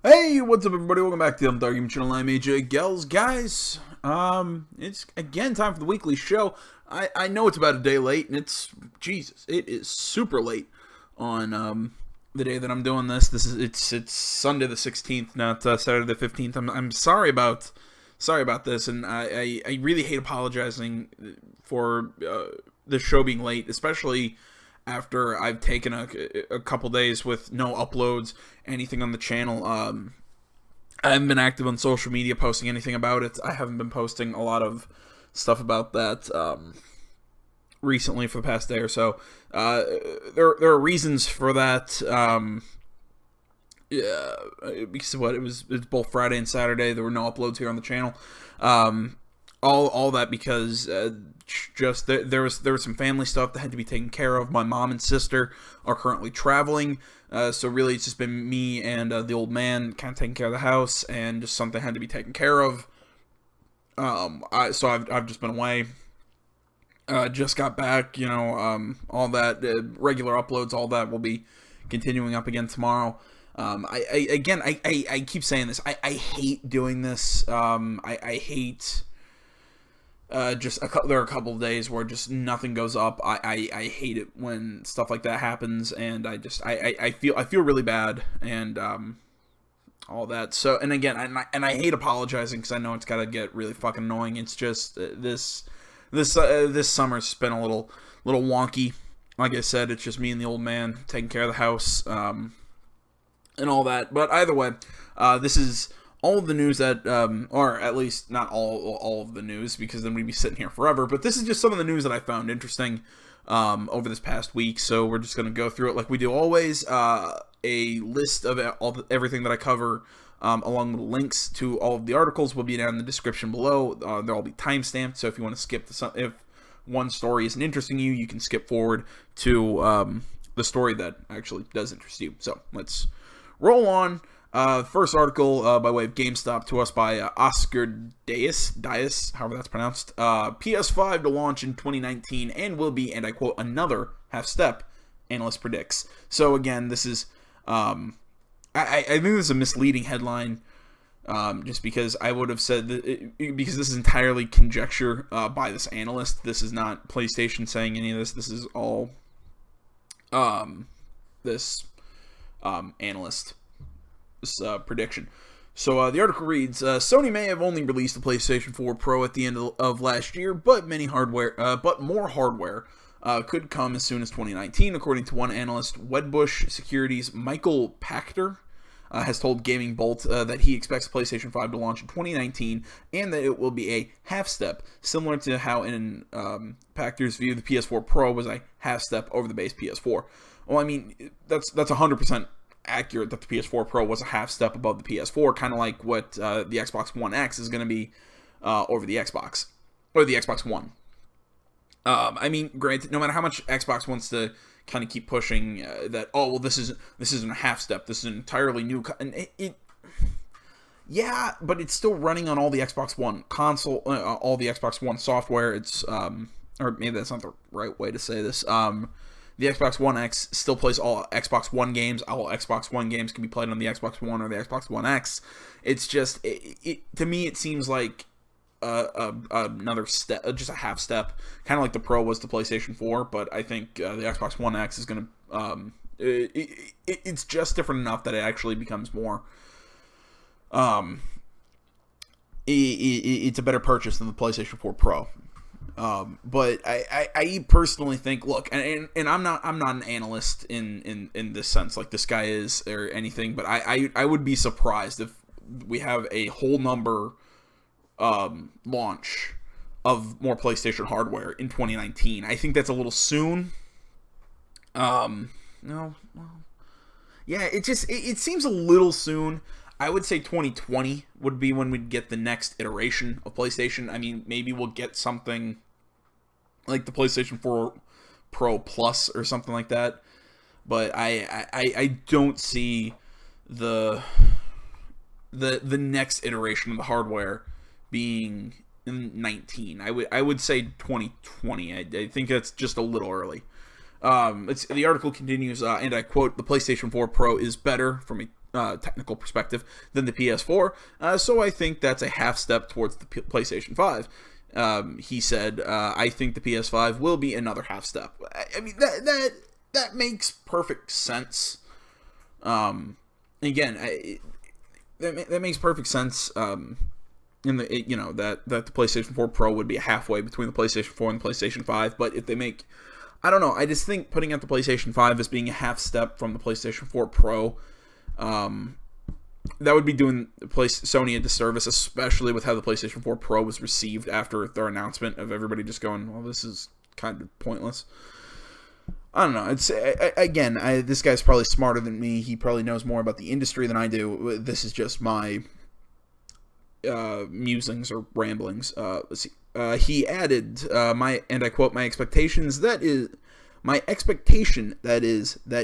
Hey, what's up, everybody? Welcome back to the Untitled Chapter channel. I'm AJ Gels. Guys, it's again time for the weekly show. I know it's about a day late, and it is super late on the day that I'm doing this. It's Sunday the 16th, not Saturday the 15th. I'm sorry about this, and I really hate apologizing for the show being late, especially after I've taken a couple days with no uploads, anything on the channel. I haven't been active on social media posting anything about it. I haven't been posting a lot of stuff about that recently for the past day or so. There are reasons for that. Yeah, because it's both Friday and Saturday. There were no uploads here on the channel. All that because there was some family stuff that had to be taken care of. My mom and sister are currently traveling, so really it's just been me and the old man kind of taking care of the house, and just something had to be taken care of. So I've just been away. Just got back, all that regular uploads, all that will be continuing up again tomorrow. I keep saying this. I hate doing this. I hate. There are a couple of days where just nothing goes up. I hate it when stuff like that happens, and I feel really bad, and all that. So, and again, I hate apologizing because I know it's gotta get really fucking annoying. It's just this summer's been a little wonky. Like I said, it's just me and the old man taking care of the house, and all that. But either way, this is all of the news that, or at least not all of the news, because then we'd be sitting here forever, but this is just some of the news that I found interesting over this past week, so we're just going to go through it like we do always. A list of everything that I cover, along with links to all of the articles, will be down in the description below. They'll all be timestamped, so if you want to skip if one story isn't interesting you, you can skip forward to the story that actually does interest you. So let's roll on. First article by way of GameStop to us by Oscar Dias, however that's pronounced. PS5 to launch in 2019 and will be, and I quote, another half step, analyst predicts. So again, this is, I think this is a misleading headline, just because I would have said that because this is entirely conjecture by this analyst. This is not PlayStation saying any of this. This is all this analyst. Prediction. So the article reads, Sony may have only released the PlayStation 4 Pro at the end of last year, but more hardware could come as soon as 2019, according to one analyst. Wedbush Securities' Michael Pachter has told Gaming Bolt that he expects the PlayStation 5 to launch in 2019, and that it will be a half step, similar to how in Pachter's view the PS4 Pro was a half step over the base PS4. Well, I mean, that's 100% accurate that the PS4 Pro was a half step above the PS4, kind of like what the Xbox One X is going to be over the Xbox, or the Xbox One. I mean, granted, no matter how much Xbox wants to kind of keep pushing that, oh, well, this isn't a half step, this is an entirely new, and yeah, but it's still running on all the Xbox One console, all the Xbox One software. It's, or maybe that's not the right way to say this, the Xbox One X still plays all Xbox One games. All Xbox One games can be played on the Xbox One or the Xbox One X. It's just, to me, it seems like another step, just a half step, kind of like the Pro was to PlayStation 4. But I think the Xbox One X is going to, it's just different enough that it actually becomes more. It's a better purchase than the PlayStation 4 Pro. But I personally think, look, and I'm not an analyst in this sense, like this guy is or anything, but I would be surprised if we have a whole number launch of more PlayStation hardware in 2019. I think that's a little soon. No, well, yeah, it seems a little soon. I would say 2020 would be when we'd get the next iteration of PlayStation. I mean, maybe we'll get something like the PlayStation 4 Pro Plus or something like that. But I don't see the next iteration of the hardware being in 19. I would say 2020. I think that's just a little early. The article continues, and I quote, "The PlayStation 4 Pro is better from a technical perspective than the PS4. So I think that's a half step towards the PlayStation 5. He said, I think the PS5 will be another half step. I mean, that makes perfect sense. Again, that makes perfect sense. In the that the PlayStation 4 Pro would be halfway between the PlayStation 4 and the PlayStation 5. But if they make, I don't know, I just think putting out the PlayStation 5 as being a half step from the PlayStation 4 Pro, that would be doing Sony a disservice, especially with how the PlayStation 4 Pro was received after their announcement of everybody just going, well, this is kind of pointless. I don't know. It's again, this guy's probably smarter than me. He probably knows more about the industry than I do. This is just my musings or ramblings. Let's see. He added, and I quote, my expectation that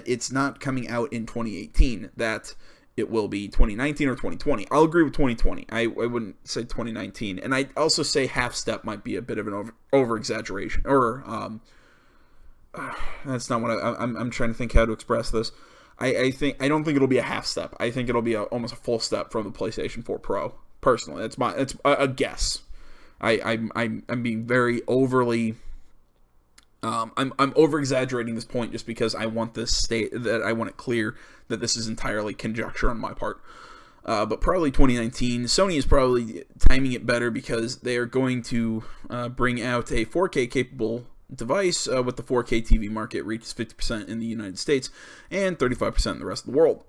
it's not coming out in 2018, that it will be 2019 or 2020. I'll agree with 2020. I wouldn't say 2019. And I also say half step might be a bit of an over exaggeration, or that's not what I'm trying to think how to express this. I don't think it'll be a half step. I think it'll be almost a full step from the PlayStation 4 Pro. Personally, it's a guess. I'm being very overly. I'm over exaggerating this point just because I want I want it clear that this is entirely conjecture on my part. But probably 2019. Sony is probably timing it better because they are going to bring out a 4K capable device with the 4K TV market reaches 50% in the United States and 35% in the rest of the world.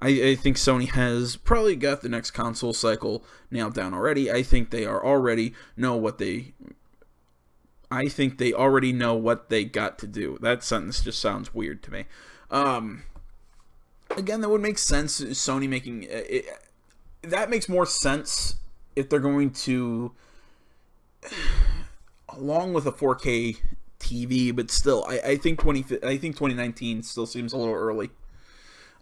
I think Sony has probably got the next console cycle nailed down already. I think they already know what they got to do. That sentence just sounds weird to me. Again, that would make sense. Sony making it, that makes more sense if they're going to, along with a 4K TV. But still, I think 2019 still seems a little early.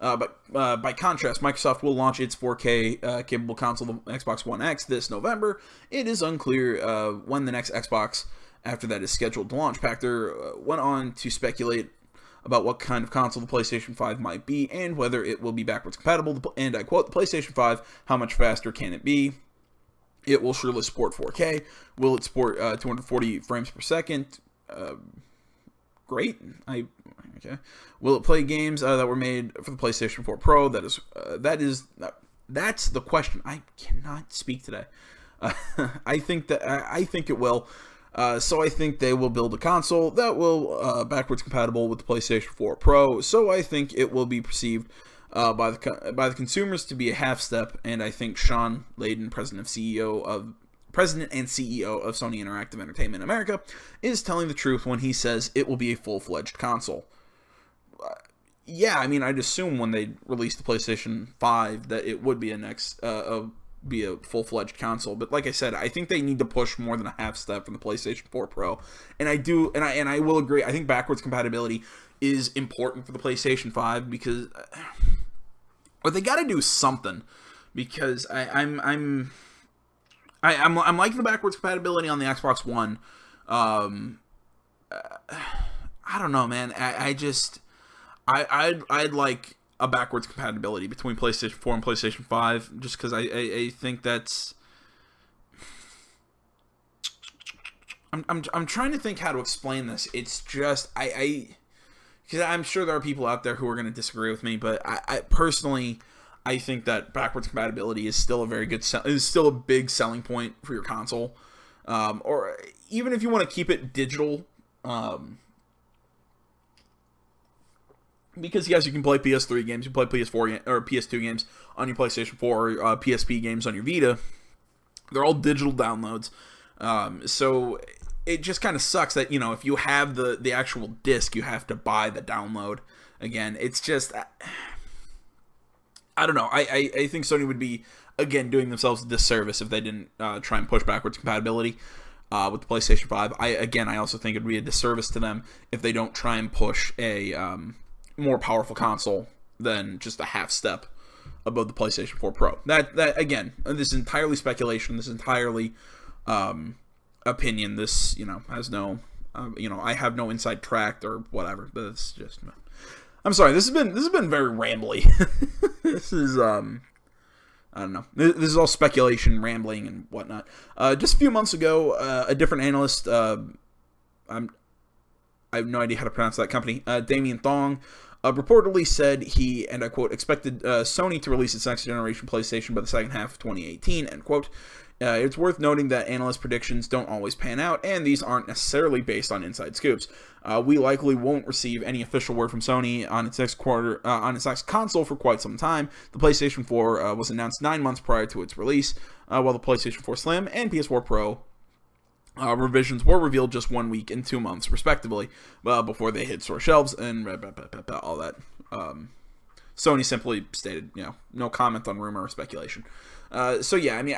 But by contrast, Microsoft will launch its 4K capable console, the Xbox One X, this November. It is unclear when the next Xbox after that is scheduled to launch. Pachter went on to speculate about what kind of console the PlayStation 5 might be and whether it will be backwards compatible. And I quote, the PlayStation 5, how much faster can it be? It will surely support 4K. Will it support 240 frames per second? Great. Okay. Will it play games that were made for the PlayStation 4 Pro? That's the question. I cannot speak today. I think it will. So I think they will build a console that will backwards compatible with the PlayStation 4 Pro. So I think it will be perceived by the consumers to be a half step. And I think Sean Layden, president and CEO of Sony Interactive Entertainment America, is telling the truth when he says it will be a full-fledged console. Yeah, I mean, I'd assume when they release the PlayStation 5 that it would be be a full-fledged console. But like I said, I think they need to push more than a half step from the PlayStation 4 Pro. And I will agree. I think backwards compatibility is important for the PlayStation 5 because, but they got to do something because I'm liking the backwards compatibility on the Xbox One. I don't know, man. I'd like a backwards compatibility between PlayStation 4 and PlayStation 5, just because I think that's. I'm trying to think how to explain this. It's just because I'm sure there are people out there who are going to disagree with me, but I personally. I think that backwards compatibility is still a big selling point for your console, or even if you want to keep it digital, because yes, you can play PS3 games, you can play PS4 or PS2 games on your PlayStation 4, or PSP games on your Vita. They're all digital downloads, so it just kind of sucks that if you have the actual disc, you have to buy the download again. It's just. I don't know. I think Sony would be, again, doing themselves a disservice if they didn't try and push backwards compatibility with the PlayStation 5. I also think it would be a disservice to them if they don't try and push a more powerful console than just a half step above the PlayStation 4 Pro. That again, this is entirely speculation. This is entirely opinion. This has no, I have no inside track or whatever. But it's just. I'm sorry. This has been very rambly. This is I don't know. This is all speculation, rambling, and whatnot. Just a few months ago, a different analyst, I have no idea how to pronounce that company, Damien Thong, reportedly said he, and I quote, expected Sony to release its next generation PlayStation by the second half of 2018, end quote. It's worth noting that analyst predictions don't always pan out, and these aren't necessarily based on inside scoops. We likely won't receive any official word from Sony on its next console for quite some time. The PlayStation 4 was announced 9 months prior to its release, while the PlayStation 4 Slim and PS4 Pro revisions were revealed just 1 week and 2 months, respectively, before they hit store shelves and all that. Sony simply stated, no comment on rumor or speculation. So yeah, I mean,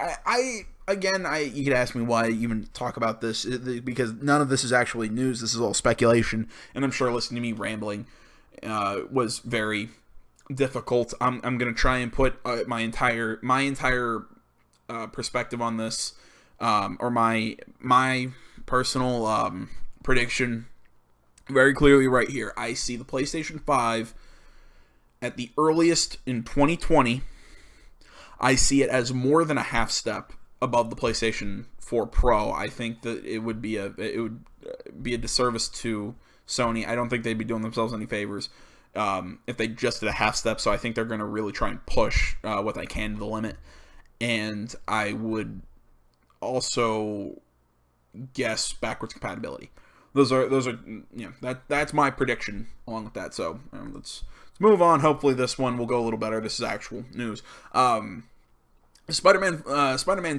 you could ask me why I even talk about this, because none of this is actually news. This is all speculation, and I'm sure listening to me rambling was very difficult. I'm gonna try and put my entire perspective on this, or my personal prediction very clearly right here. I see the PlayStation 5 at the earliest in 2020. I see it as more than a half step above the PlayStation 4 Pro. I think that it would be a disservice to Sony. I don't think they'd be doing themselves any favors if they just did a half step. So I think they're going to really try and push what they can to the limit. And I would also guess backwards compatibility. Those are that's my prediction along with that. So let's move on. Hopefully this one will go a little better. This is actual news. Spider-Man's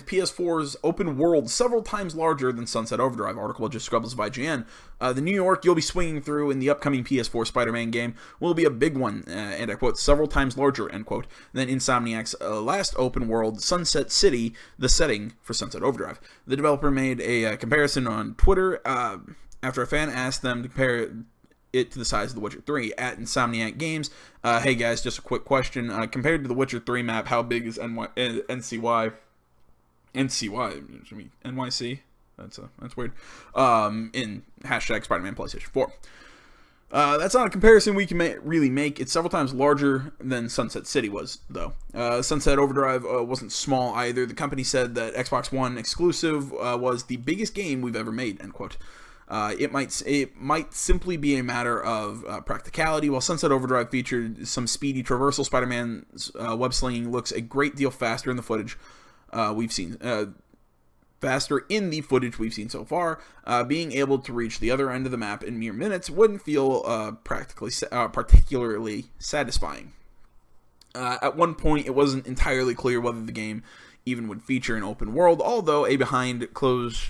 PS4's open world several times larger than Sunset Overdrive. Article just scribbles of IGN. The New York you'll be swinging through in the upcoming PS4 Spider-Man game will be a big one, and I quote, several times larger, end quote, than Insomniac's last open world, Sunset City, the setting for Sunset Overdrive. The developer made a comparison on Twitter after a fan asked them to compare it to the size of The Witcher 3 at Insomniac Games. Hey guys, just a quick question. Compared to The Witcher 3 map, how big is NCY? NYC? That's weird. In hashtag Spider-Man PlayStation 4. That's not a comparison we can really make. It's several times larger than Sunset City was, though. Sunset Overdrive wasn't small either. The company said that Xbox One exclusive was the biggest game we've ever made, end quote. It might simply be a matter of practicality. While Sunset Overdrive featured some speedy traversal, Spider-Man's web slinging looks a great deal faster in the footage we've seen. Faster in the footage we've seen so far. Being able to reach the other end of the map in mere minutes wouldn't feel particularly satisfying. At one point, it wasn't entirely clear whether the game even would feature an open world, although a behind closed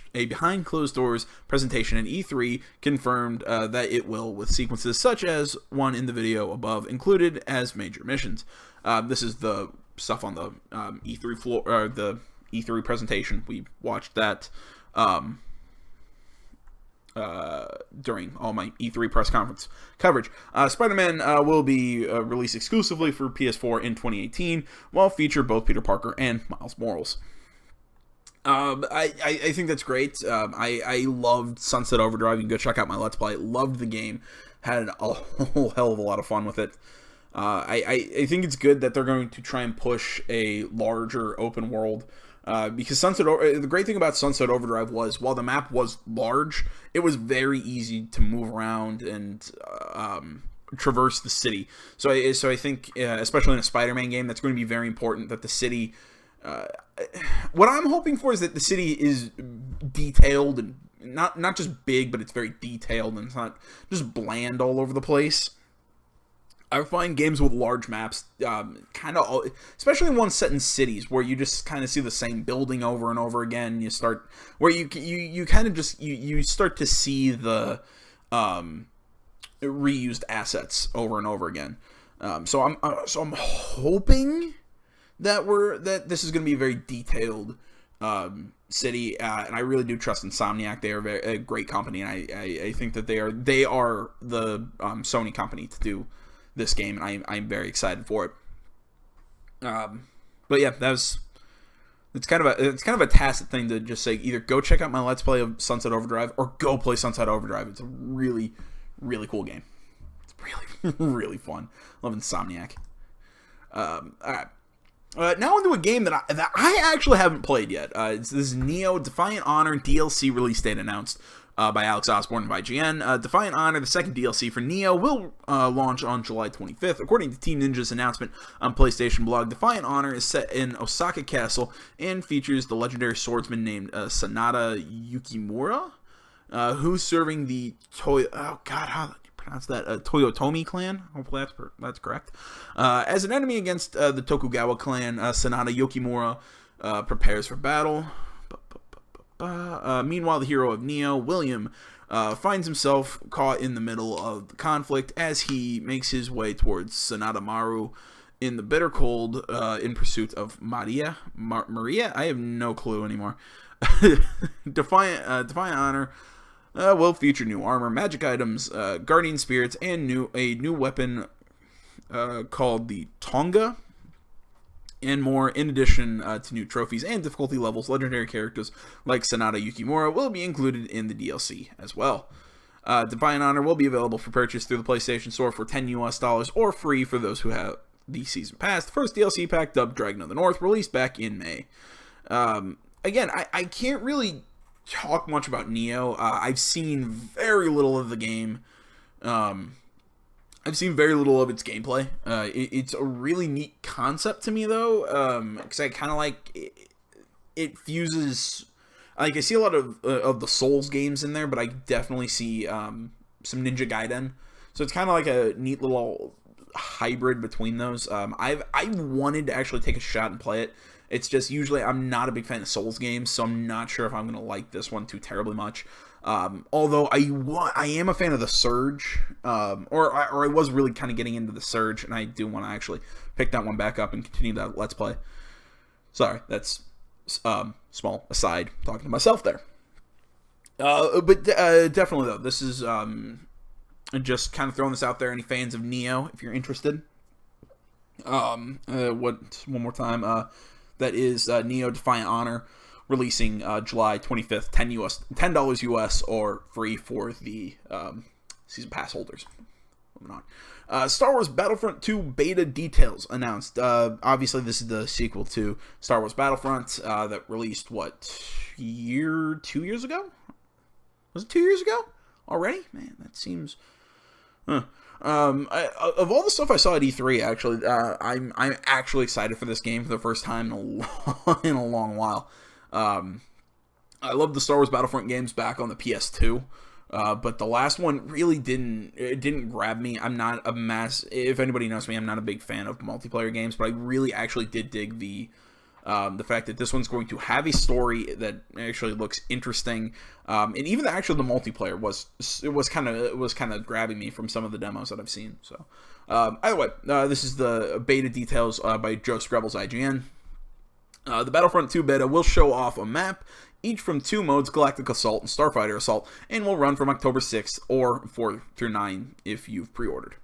doors presentation at E3 confirmed that it will, with sequences such as one in the video above included as major missions. This is the stuff on the E3 floor, or the E3 presentation. We watched that during all my E3 press conference coverage. Spider-Man will be released exclusively for PS4 in 2018, while feature both Peter Parker and Miles Morales. I think that's great. I loved Sunset Overdrive. You can go check out my Let's Play. Loved the game. Had a whole hell of a lot of fun with it. I think it's good that they're going to try and push a larger open world. Because the great thing about Sunset Overdrive was, while the map was large, it was very easy to move around and traverse the city. So I think, especially in a Spider-Man game, that's going to be very important that the city. What I'm hoping for is that the city is detailed and not just big, but it's very detailed and it's not just bland all over the place. I find games with large maps, kind of, especially ones set in cities where you just kind of see the same building over and over again. You start where you kind of just you start to see the reused assets over and over again. So I'm hoping that this is going to be a very detailed city, and I really do trust Insomniac. They are a great company, and I think that they are the Sony company to do this game, and I'm very excited for it. But yeah, it's kind of a tacit thing to just say, either go check out my Let's Play of Sunset Overdrive or go play Sunset Overdrive. It's a really, really cool game. It's really, really fun. Love Insomniac. All right. Now into a game that I actually haven't played yet. This is Nioh Defiant Honor DLC release date announced by Alex Osborne of IGN. Defiant Honor, the second DLC for Nioh, will launch on July 25th. According to Team Ninja's announcement on PlayStation blog, Defiant Honor is set in Osaka Castle and features the legendary swordsman named Sanada Yukimura, who's serving the how do you pronounce that? Toyotomi clan. Hopefully that's correct. As an enemy against the Tokugawa clan, Sanada Yukimura prepares for battle. Meanwhile, the hero of Nioh, William, finds himself caught in the middle of the conflict as he makes his way towards Sanada Maru in the bitter cold in pursuit of Maria. I have no clue anymore. Defiant Honor will feature new armor, magic items, guardian spirits, and a new weapon called the Tonga, and more. In addition to new trophies and difficulty levels, legendary characters like Sanada Yukimura will be included in the DLC as well. Defiant Honor will be available for purchase through the PlayStation Store for $10 or free for those who have the Season Pass. The first DLC pack, dubbed Dragon of the North, released back in May. Again, I can't really talk much about Nioh. I've seen very little of the game. I've seen very little of its gameplay. It's a really neat concept to me, though, because I kind of like it fuses. Like, I see a lot of the Souls games in there, but I definitely see some Ninja Gaiden. So it's kind of like a neat little hybrid between those. I wanted to actually take a shot and play it. It's just usually I'm not a big fan of Souls games, so I'm not sure if I'm going to like this one too terribly much. Although I am a fan of the Surge, or I was really kind of getting into the Surge, and I do want to actually pick that one back up and continue that Let's Play. Sorry, that's small aside, talking to myself there. But definitely though, this is just kind of throwing this out there. Any fans of Nioh, if you're interested. One more time. That is Nioh Defiant Honor, releasing July 25th, $10 US, or free for the Season Pass holders. Moving on. Star Wars Battlefront 2 beta details announced. Obviously, this is the sequel to Star Wars Battlefront that released, 2 years ago? Was it 2 years ago already? Man, that seems... Of all the stuff I saw at E3, actually, I'm actually excited for this game for the first time in a long while. I love the Star Wars Battlefront games back on the PS2, but the last one really didn't grab me. I'm not if anybody knows me, I'm not a big fan of multiplayer games, but I really actually did dig the fact that this one's going to have a story that actually looks interesting, and even the multiplayer was kind of grabbing me from some of the demos that I've seen. So either way, this is the beta details by Joe Scrabble's IGN. The Battlefront 2 beta will show off a map, each from two modes, Galactic Assault and Starfighter Assault, and will run from October 6th or 4 through 9 if you've pre-ordered.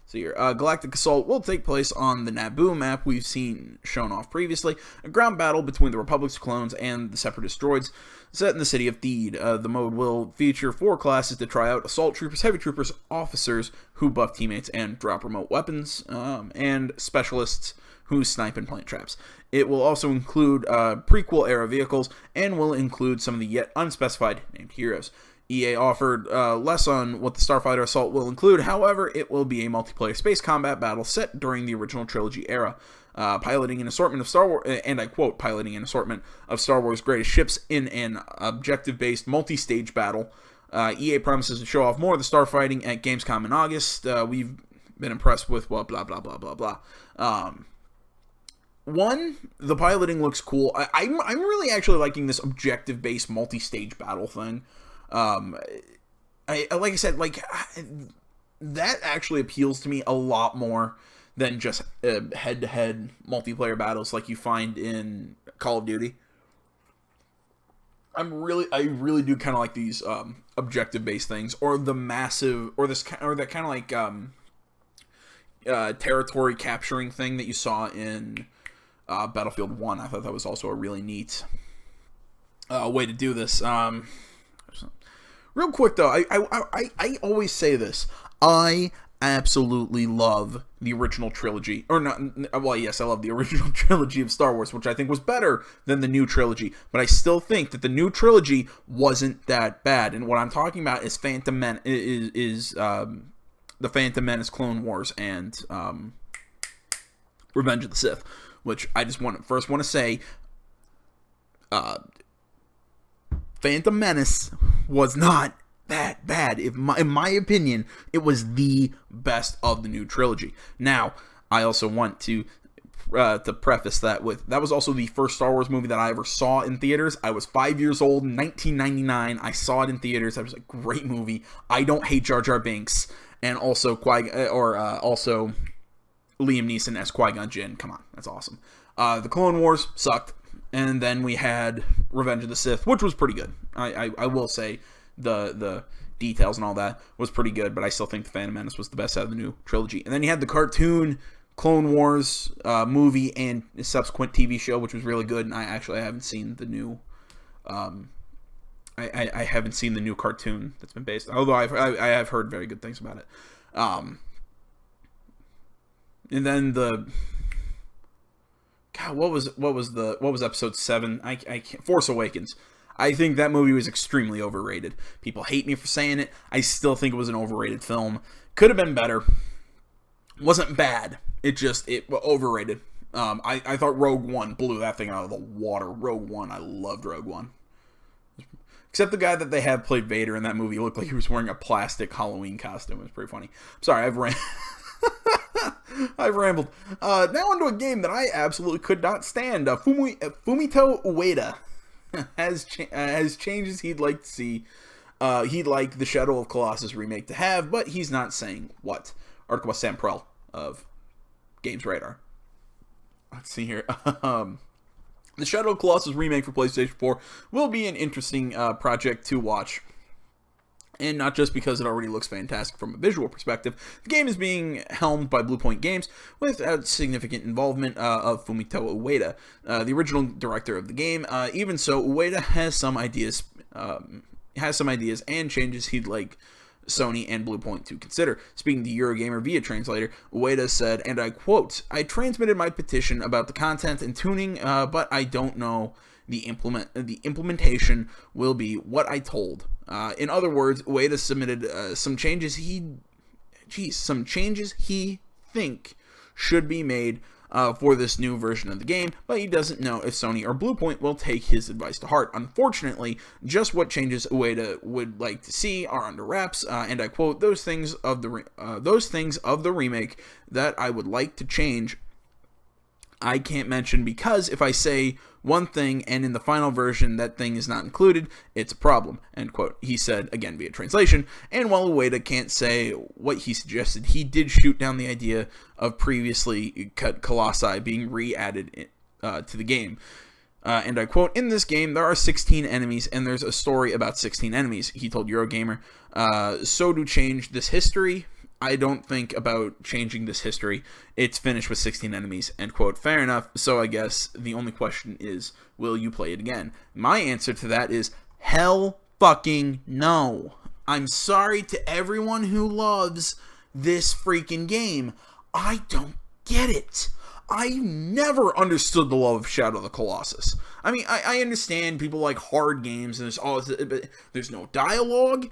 So here, Galactic Assault will take place on the Naboo map we've seen shown off previously, a ground battle between the Republic's clones and the Separatist droids, set in the city of Theed. The mode will feature 4 classes to try out: Assault Troopers, Heavy Troopers, Officers who buff teammates and drop remote weapons, and Specialists who snipe and plant traps. It will also include prequel-era vehicles, and will include some of the yet unspecified named heroes. EA offered less on what the Starfighter Assault will include. However, it will be a multiplayer space combat battle set during the original trilogy era, piloting an assortment of Star Wars, and I quote, piloting an assortment of Star Wars' greatest ships in an objective-based multi-stage battle. EA promises to show off more of the starfighting at Gamescom in August. We've been impressed with, well, blah, blah, blah, blah, blah. The piloting looks cool. I'm really actually liking this objective-based multi-stage battle thing. Like I said, that actually appeals to me a lot more than just head-to-head multiplayer battles like you find in Call of Duty. I really do kind of like these objective-based things, or the massive, or that kind of like territory capturing thing that you saw in Battlefield 1. I thought that was also a really neat way to do this. Real quick though, I always say this. I absolutely love the original trilogy. Or not, well, yes, I love the original trilogy of Star Wars, which I think was better than the new trilogy. But I still think that the new trilogy wasn't that bad. And what I'm talking about is the Phantom Menace, Clone Wars, and Revenge of the Sith. Which I just want to say, Phantom Menace was not that bad. In my opinion, it was the best of the new trilogy. Now, I also want to preface that with, that was also the first Star Wars movie that I ever saw in theaters. I was 5 years old in 1999. I saw it in theaters. It was a great movie. I don't hate Jar Jar Binks, and also also Liam Neeson as Qui-Gon Jinn. Come on, that's awesome. The Clone Wars sucked, and then we had Revenge of the Sith, which was pretty good. I will say the details and all that was pretty good, but I still think the Phantom Menace was the best out of the new trilogy. And then you had the cartoon Clone Wars movie and the subsequent TV show, which was really good. And I haven't seen the new. I haven't seen the new cartoon that's been based, although I have heard very good things about it. And then the God, what was episode 7? I can't, Force Awakens. I think that movie was extremely overrated. People hate me for saying it. I still think it was an overrated film. Could have been better. Wasn't bad. It overrated. I thought Rogue One blew that thing out of the water. Rogue One, I loved Rogue One. Except the guy that they had played Vader in that movie looked like he was wearing a plastic Halloween costume. It was pretty funny. Sorry, I've rambled. Now onto a game that I absolutely could not stand. Fumito Ueda has changes he'd like to see. He'd like the Shadow of Colossus remake to have, but he's not saying what. Article by Sam Prell of Games Radar. Let's see here. The Shadow of Colossus remake for PlayStation 4 will be an interesting project to watch. And not just because it already looks fantastic from a visual perspective. The game is being helmed by Blue Point Games without significant involvement of Fumito Ueda, the original director of the game. Even so, Ueda has some ideas and changes he'd like Sony and Blue Point to consider. Speaking to Eurogamer via translator, Ueda said, and I quote, "I transmitted my petition about the content and tuning, but I don't know the implementation will be what I told." In other words, Ueda submitted some changes he think should be made for this new version of the game, but he doesn't know if Sony or Blue Point will take his advice to heart. Unfortunately, just what changes Ueda would like to see are under wraps, and I quote, those things of the remake that I would like to change I can't mention, because if I say one thing and in the final version that thing is not included, it's a problem," end quote. He said, again via translation. And while Ueda can't say what he suggested, he did shoot down the idea of previously cut Colossi being re-added to the game. And I quote, "In this game, there are 16 enemies, and there's a story about 16 enemies," he told Eurogamer. "So to change this history, I don't think about changing this history. It's finished with 16 enemies," end quote. Fair enough. So I guess the only question is, will you play it again? My answer to that is, hell fucking no. I'm sorry to everyone who loves this freaking game. I don't get it. I never understood the love of Shadow of the Colossus. I mean, I understand people like hard games, and there's no dialogue,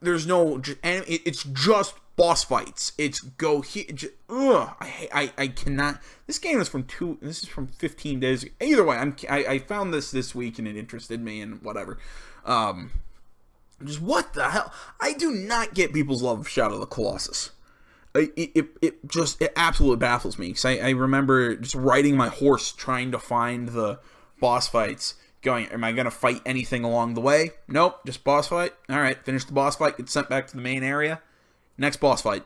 it's just boss fights. It's go here. I cannot. This game is from 15 days ago. Either way, I found this week and it interested me and whatever. Just what the hell? I do not get people's love of Shadow of the Colossus. It absolutely baffles me, because I remember just riding my horse trying to find the boss fights, going, am I going to fight anything along the way? Nope, just boss fight. Alright, finish the boss fight, get sent back to the main area. Next boss fight.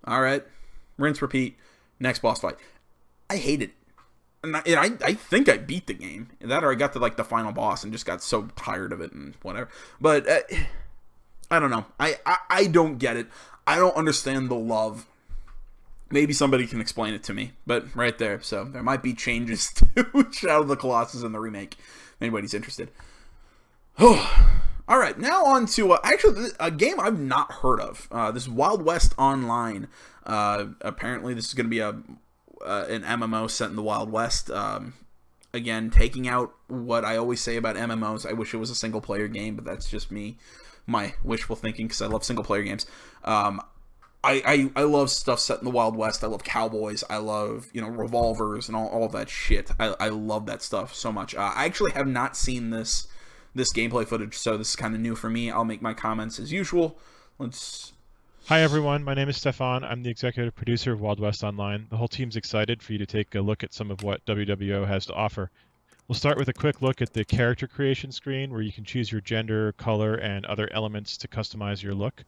Alright, rinse, repeat, next boss fight. I hate it. And I think I beat the game. That, or I got to like the final boss and just got so tired of it and whatever. But, I don't know. I don't get it. I don't understand the love. Maybe somebody can explain it to me. But right there. So there might be changes to Shadow of the Colossus in the remake. If anybody's interested. All right, now on to actually a game I've not heard of. This Wild West Online. Apparently, this is going to be an MMO set in the Wild West. Again, taking out what I always say about MMOs. I wish it was a single player game, but that's just me, my wishful thinking, because I love single player games. I love stuff set in the Wild West. I love cowboys. I love, revolvers and all that shit. I love that stuff so much. I actually have not seen this gameplay footage, so this is kind of new for me. I'll make my comments as usual. Hi everyone, my name is Stefan. I'm the executive producer of Wild West Online. The whole team's excited for you to take a look at some of what WWO has to offer. We'll start with a quick look at the character creation screen where you can choose your gender, color, and other elements to customize your look.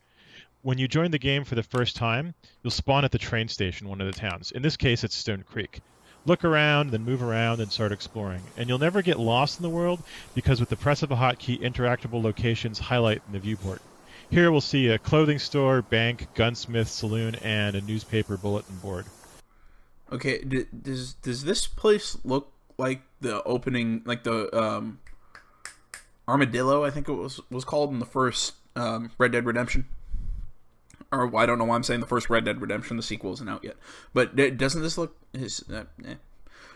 When you join the game for the first time, you'll spawn at the train station, one of the towns. In this case, it's Stone Creek. Look around, then move around, and start exploring. And you'll never get lost in the world because with the press of a hotkey, interactable locations highlight in the viewport. Here we'll see a clothing store, bank, gunsmith, saloon, and a newspaper bulletin board. Okay, does this place look like the opening, like the Armadillo, I think it was called in the first Red Dead Redemption? Or I don't know why I'm saying the first Red Dead Redemption. The sequel isn't out yet. But doesn't this look...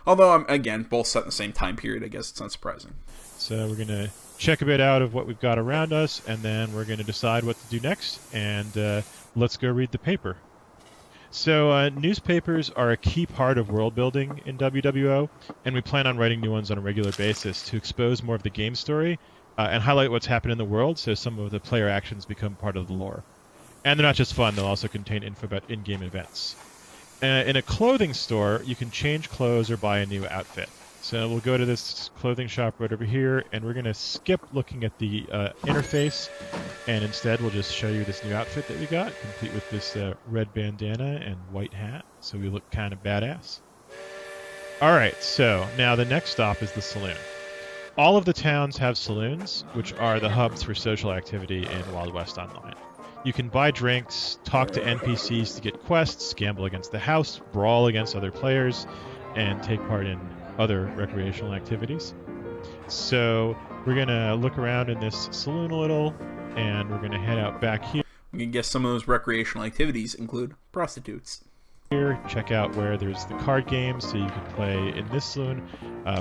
Although, again, both set in the same time period, I guess it's not surprising. So we're going to check a bit out of what we've got around us, and then we're going to decide what to do next, and let's go read the paper. So newspapers are a key part of world building in WWO, and we plan on writing new ones on a regular basis to expose more of the game story and highlight what's happened in the world so some of the player actions become part of the lore. And they're not just fun, they'll also contain info about in-game events. In a clothing store, you can change clothes or buy a new outfit. So we'll go to this clothing shop right over here, and we're going to skip looking at the interface, and instead we'll just show you this new outfit that we got, complete with this red bandana and white hat, so we look kind of badass. Alright, so now the next stop is the saloon. All of the towns have saloons, which are the hubs for social activity in Wild West Online. You can buy drinks, talk to NPCs to get quests, gamble against the house, brawl against other players, and take part in other recreational activities. So we're going to look around in this saloon a little, and we're going to head out back here. You can guess some of those recreational activities include prostitutes. Here, check out where there's the card games, so you can play in this saloon,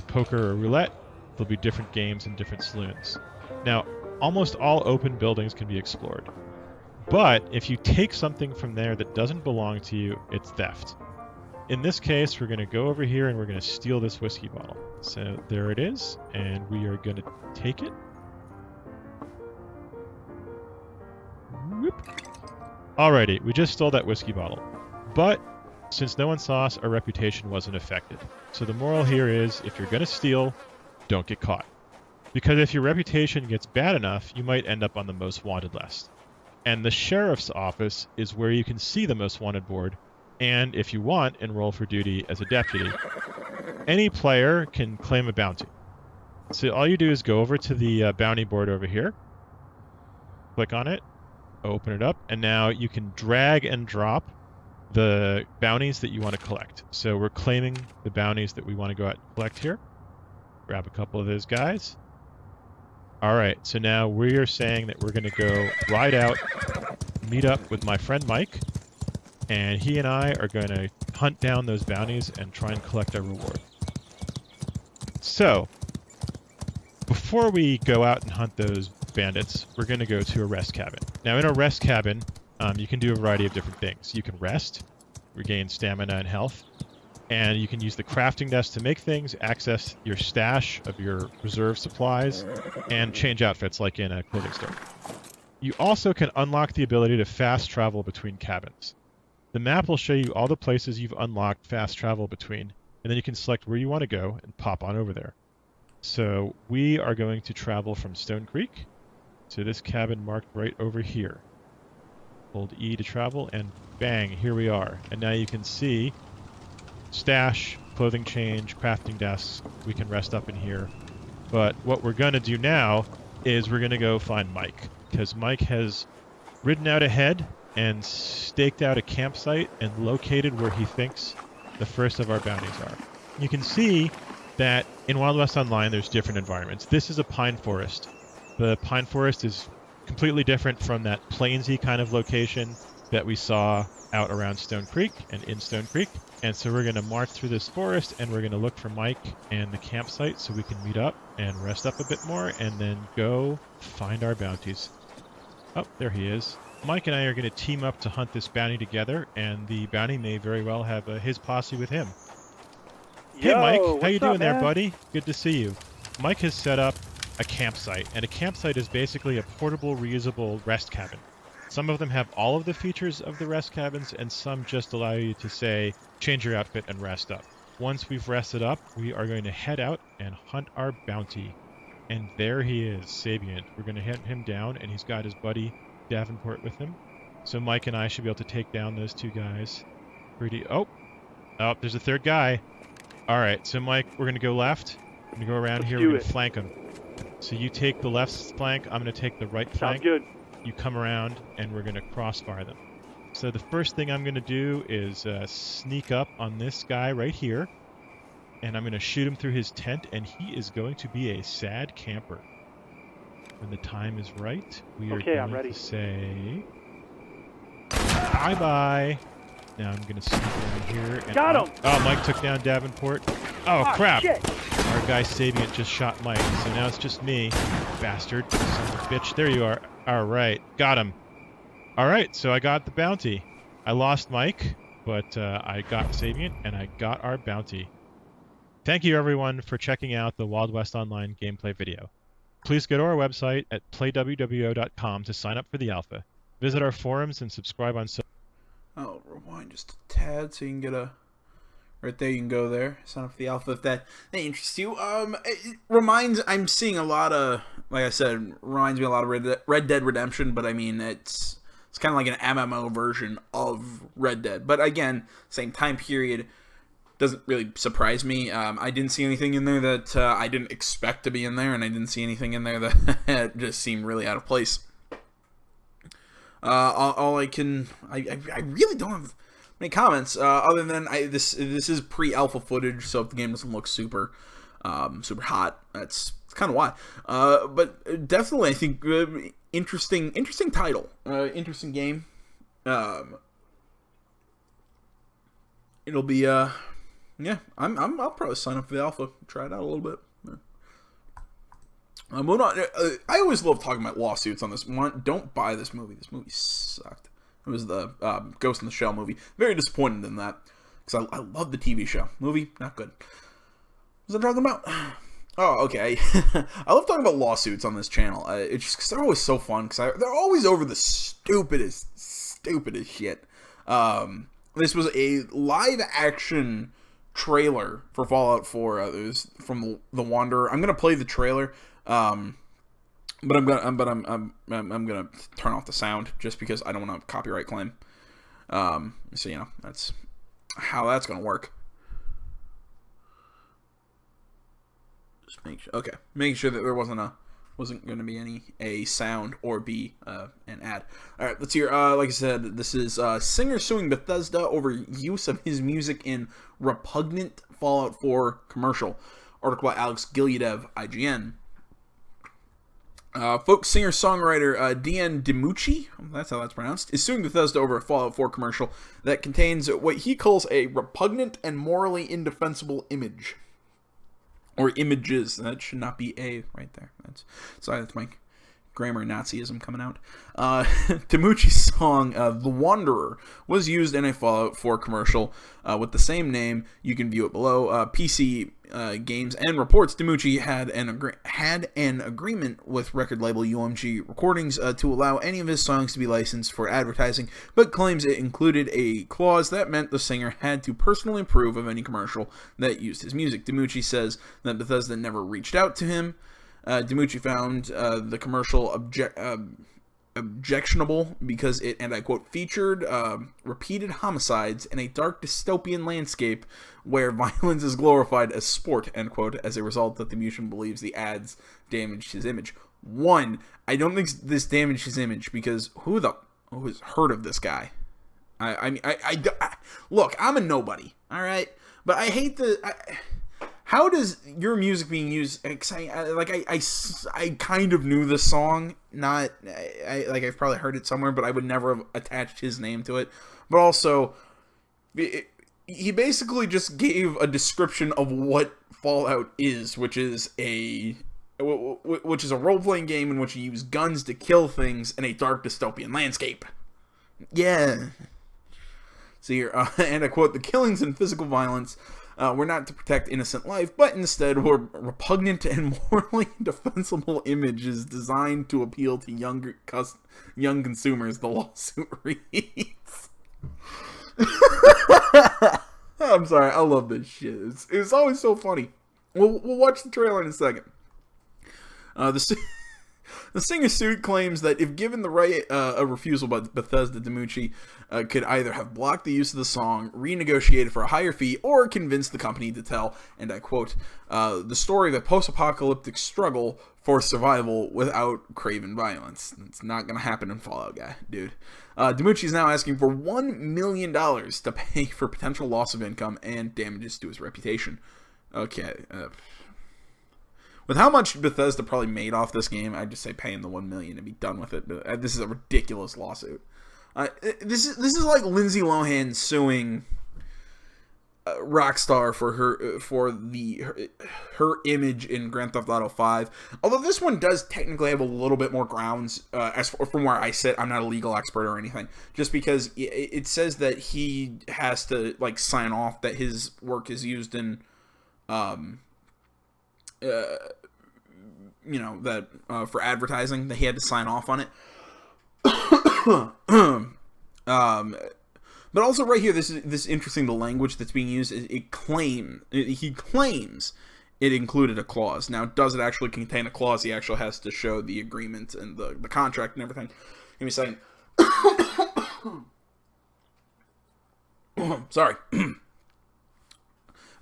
poker or roulette. There'll be different games in different saloons. Now, almost all open buildings can be explored. But if you take something from there that doesn't belong to you, it's theft. In this case, we're going to go over here and we're going to steal this whiskey bottle. So there it is, and we are going to take it. Whoop. Alrighty, we just stole that whiskey bottle. But since no one saw us, our reputation wasn't affected. So the moral here is, if you're going to steal, don't get caught. Because if your reputation gets bad enough, you might end up on the most wanted list. And the sheriff's office is where you can see the most wanted board, and if you want, enroll for duty as a deputy. Any player can claim a bounty. So all you do is go over to the bounty board over here, click on it, open it up, and now you can drag and drop the bounties that you want to collect. So we're claiming the bounties that we want to go out and collect here. Grab a couple of those guys. Alright, so now we are saying that we're going to go ride out, meet up with my friend Mike, and he and I are going to hunt down those bounties and try and collect our reward. So, before we go out and hunt those bandits, we're going to go to a rest cabin. Now in a rest cabin, you can do a variety of different things. You can rest, regain stamina and health, and you can use the crafting desk to make things, access your stash of your reserve supplies, and change outfits like in a clothing store. You also can unlock the ability to fast travel between cabins. The map will show you all the places you've unlocked fast travel between, and then you can select where you want to go and pop on over there. So we are going to travel from Stone Creek to this cabin marked right over here. Hold E to travel, and bang, here we are. And now you can see stash, clothing change, crafting desks. We can rest up in here. But what we're going to do now is we're going to go find Mike, because Mike has ridden out ahead and staked out a campsite and located where he thinks the first of our bounties are. You can see that in Wild West Online there's different environments. This is a pine forest, The pine forest is completely different from that plainsy kind of location that we saw out around Stone Creek and in Stone Creek. And so we're going to march through this forest, and we're going to look for Mike and the campsite so we can meet up and rest up a bit more, and then go find our bounties. Oh, there he is. Mike and I are going to team up to hunt this bounty together, and the bounty may very well have his posse with him. Hey, Mike. How you doing there, buddy? Good to see you. Mike has set up a campsite, and a campsite is basically a portable, reusable rest cabin. Some of them have all of the features of the rest cabins, and some just allow you to, say, change your outfit and rest up. Once we've rested up, we are going to head out and hunt our bounty. And there he is, Sapient. We're going to hunt him down, and he's got his buddy Davenport with him. So Mike and I should be able to take down those two guys. Oh, there's a third guy. All right, so Mike, we're going to go left. We're going to go around here. We're going to flank him. So you take the left flank. I'm going to take the right flank. Sounds good. You come around, and we're going to crossfire them. So the first thing I'm going to do is sneak up on this guy right here, and I'm going to shoot him through his tent, and he is going to be a sad camper. When the time is right, we are going to say bye-bye. Now I'm going to sneak around here. And got him! Oh, Mike took down Davenport. Oh, crap! Shit. Our guy Sapient just shot Mike, so now it's just me. Bastard. Son of a bitch. There you are. All right. Got him. All right, so I got the bounty. I lost Mike, but I got Sapient, and I got our bounty. Thank you, everyone, for checking out the Wild West Online gameplay video. Please go to our website at playwwo.com to sign up for the alpha. Visit our forums and subscribe on social. I'll rewind just a tad so you can get a... Right there, you can go there. Sign up for the alpha if that interests you. It reminds... I'm seeing a lot of... Like I said, reminds me a lot of Red Dead Redemption, but I mean, it's kind of like an MMO version of Red Dead. But again, same time period. Doesn't really surprise me. I didn't see anything in there that I didn't expect to be in there, and I didn't see anything in there that just seemed really out of place. All I really don't have many comments other than this is pre-alpha footage, so if the game doesn't look super hot, that's kind of why. But definitely, I think interesting title, interesting game. It'll be yeah. I'll probably sign up for the alpha, try it out a little bit. I always love talking about lawsuits on this one. Don't buy this movie. This movie sucked. It was the Ghost in the Shell movie. Very disappointed in that because I love the TV show. Movie, not good. What was I talking about? Oh, okay. I love talking about lawsuits on this channel. It's just because they're always so fun. Because they're always over the stupidest shit. This was a live action trailer for Fallout 4. It was from The Wanderer. I'm gonna play the trailer. But I'm gonna turn off the sound just because I don't want a copyright claim. So you know that's how that's gonna work. Just making sure that there wasn't going to be a sound or be an ad. All right, let's hear. Like I said, this is singer suing Bethesda over use of his music in repugnant Fallout 4 commercial. Article by Alex Gilyadev, IGN. Folk singer-songwriter Deanne DiMucci, that's how that's pronounced, is suing Bethesda over a Fallout 4 commercial that contains what he calls a repugnant and morally indefensible image. Or images. That should not be a right there. That's my grammar Nazism coming out. DiMucci's song, The Wanderer, was used in a Fallout 4 commercial with the same name. You can view it below. PC Games and reports DiMucci had an agreement with record label UMG Recordings to allow any of his songs to be licensed for advertising, but claims it included a clause that meant the singer had to personally approve of any commercial that used his music. DiMucci says that Bethesda never reached out to him. DiMucci found the commercial objectionable because it, and I quote, featured repeated homicides in a dark dystopian landscape where violence is glorified as sport, end quote, as a result that the musician believes the ads damaged his image. One, I don't think this damaged his image because who has heard of this guy? I look, I'm a nobody, all right? But I hate how does your music being used? I kind of knew this song. I've probably heard it somewhere, but I would never have attached his name to it. But also, he basically just gave a description of what Fallout is, which is a role-playing game in which you use guns to kill things in a dark dystopian landscape. Yeah. So here, and I quote, "The killings and physical violence were not to protect innocent life, but instead were repugnant and morally defensible images designed to appeal to young consumers," the lawsuit reads. I'm sorry, I love this shit. It's always so funny. We'll watch the trailer in a second. The singer suit claims that if given the right, a refusal by Bethesda, DiMucci could either have blocked the use of the song, renegotiated for a higher fee, or convinced the company to tell, and I quote, "the story of a post-apocalyptic struggle for survival without craven violence." It's not going to happen in Fallout, dude. DiMucci is now asking for $1 million to pay for potential loss of income and damages to his reputation. Okay, with how much Bethesda probably made off this game, I'd just say pay him the $1 million and be done with it. But this is a ridiculous lawsuit. This is like Lindsay Lohan suing Rockstar for her image in Grand Theft Auto 5. Although this one does technically have a little bit more grounds. From where I sit, I'm not a legal expert or anything. Just because it says that he has to sign off that his work is used in for advertising, that he had to sign off on it. But also right here, this is interesting. The language that's being used is he claims it included a clause. Now, does it actually contain a clause? He actually has to show the agreement and the contract and everything. Give me a second. Sorry.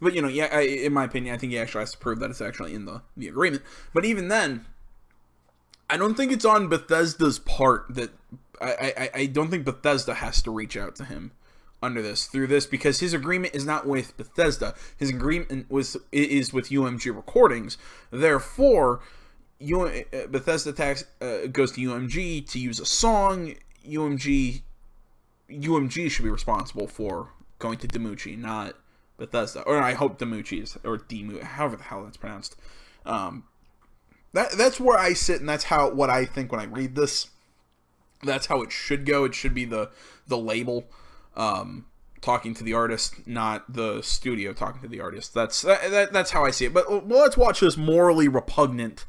But, in my opinion, I think he actually has to prove that it's actually in the agreement. But even then, I don't think it's on Bethesda's part that... I don't think Bethesda has to reach out to him through this, because his agreement is not with Bethesda. His agreement is with UMG Recordings. Therefore, Bethesda goes to UMG to use a song. UMG should be responsible for going to DiMucci, not Bethesda. Or I hope DiMucci is, or DiMucci, however the hell that's pronounced. That's where I sit, and that's what I think when I read this. That's how it should go. It should be the label talking to the artist, not the studio talking to the artist. That's how I see it. But let's watch this morally repugnant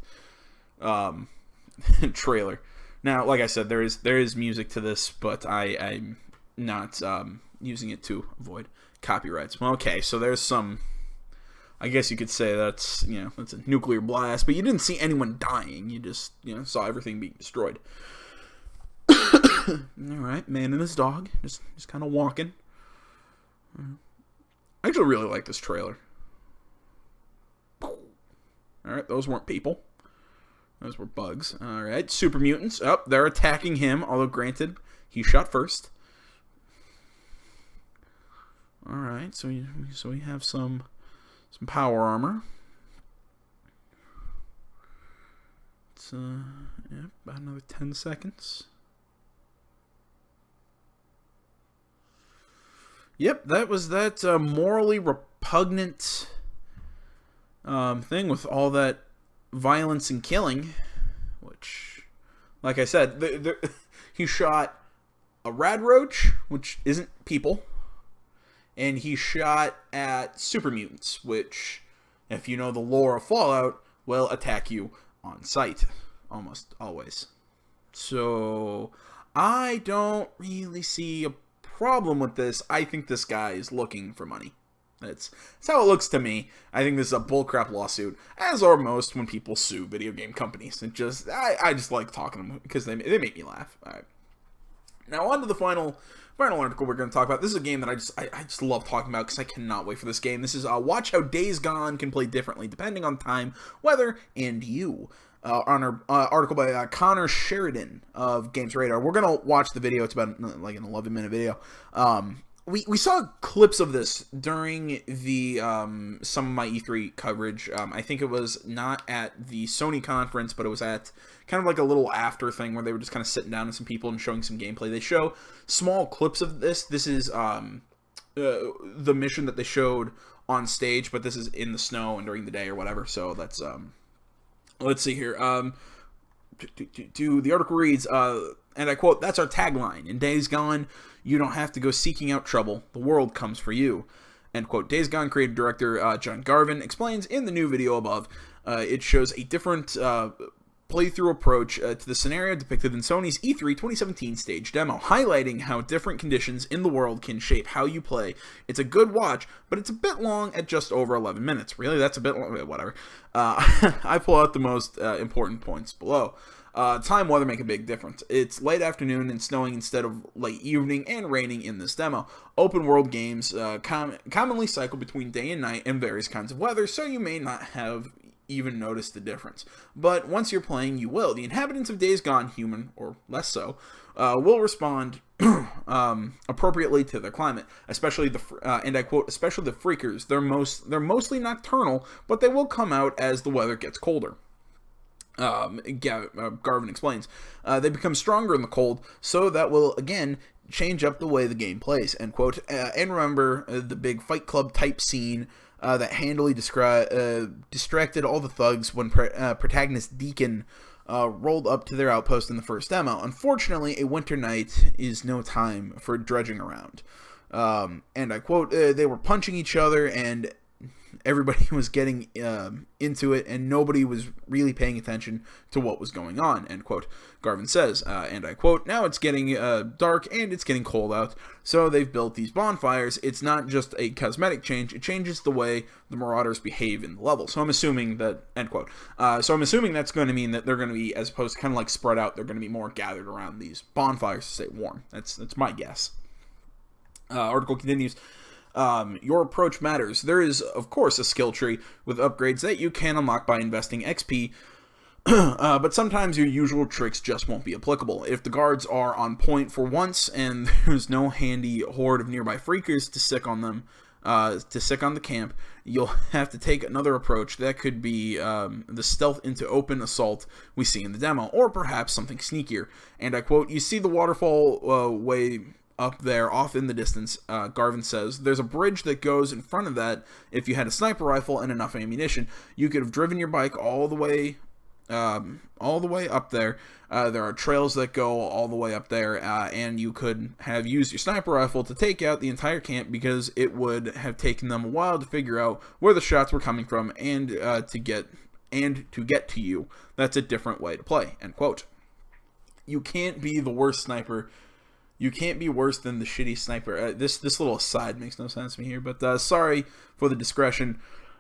trailer. Now, like I said, there is music to this, but I'm not using it to avoid copyrights. Well, okay, so there's some. I guess you could say that's a nuclear blast, but you didn't see anyone dying. You just saw everything being destroyed. Alright, man and his dog just kind of walking. I actually really like this trailer. Alright, those weren't people. Those were bugs. Alright, super mutants. Oh, they're attacking him, although granted, he shot first. Alright, so we have some power armor. It's about another 10 seconds. Yep, that was that morally repugnant thing with all that violence and killing, which, like I said, he shot a rad roach, which isn't people, and he shot at super mutants, which, if you know the lore of Fallout, will attack you on sight, almost always. So, I don't really see a problem with this. I think this guy is looking for money. That's how it looks to me. I think this is a bullcrap lawsuit, as are most when people sue video game companies. I just like talking to them because they make me laugh. All right. Now on to the final article we're going to talk about. This is a game that I just love talking about because I cannot wait for this game. This is watch how Days Gone can play differently depending on time, weather, and you. On our article by Connor Sheridan of Games Radar. We're going to watch the video. It's about like an 11-minute video. we saw clips of this during the some of my E3 coverage. I think it was not at the Sony conference, but it was at kind of like a little after thing where they were just kind of sitting down with some people and showing some gameplay. They show small clips of this. This is the mission that they showed on stage, but this is in the snow and during the day or whatever. So that's let's see here. The article reads, and I quote, "That's our tagline. In Days Gone, you don't have to go seeking out trouble. The world comes for you." End quote. Days Gone creative director John Garvin explains in the new video above. It shows a different playthrough approach to the scenario depicted in Sony's E3 2017 stage demo, highlighting how different conditions in the world can shape how you play. It's a good watch, but it's a bit long at just over 11 minutes. Really? That's a bit long? Whatever. I pull out the most important points below. Time, weather make a big difference. It's late afternoon and snowing instead of late evening and raining in this demo. Open world games commonly cycle between day and night and various kinds of weather, so you may not have even noticed the difference. But once you're playing, you will. The inhabitants of Days Gone, human or less so, will respond appropriately to their climate, especially and I quote, especially the freakers. They're mostly nocturnal, but they will come out as the weather gets colder. Garvin explains. They become stronger in the cold, so that will again change up the way the game plays. End quote. And remember the big Fight Club type scene that handily distracted all the thugs when protagonist Deacon rolled up to their outpost in the first demo. Unfortunately, a winter night is no time for dredging around. And I quote, "They were punching each other and everybody was getting into it, and nobody was really paying attention to what was going on," end quote. Garvin says, and I quote, "Now it's getting dark and it's getting cold out, so they've built these bonfires. It's not just a cosmetic change, it changes the way the Marauders behave in the level." So I'm assuming that, end quote. So I'm assuming that's going to mean that they're going to be, as opposed to kind of like spread out, they're going to be more gathered around these bonfires to stay warm. That's my guess. Article continues. Your approach matters. There is, of course, a skill tree with upgrades that you can unlock by investing XP, but sometimes your usual tricks just won't be applicable. If the guards are on point for once and there's no handy horde of nearby freakers to sick on them, to sick on the camp, you'll have to take another approach. That could be the stealth into open assault we see in the demo, or perhaps something sneakier. And I quote, "You see the waterfall way up there, off in the distance," Garvin says. "There's a bridge that goes in front of that. If you had a sniper rifle and enough ammunition, you could have driven your bike all the way up there. There are trails that go all the way up there, and you could have used your sniper rifle to take out the entire camp, because it would have taken them a while to figure out where the shots were coming from and to get to you. That's a different way to play," end quote. You can't be the worst sniper. You can't be worse than the shitty sniper. This little aside makes no sense to me here, but sorry for the digression.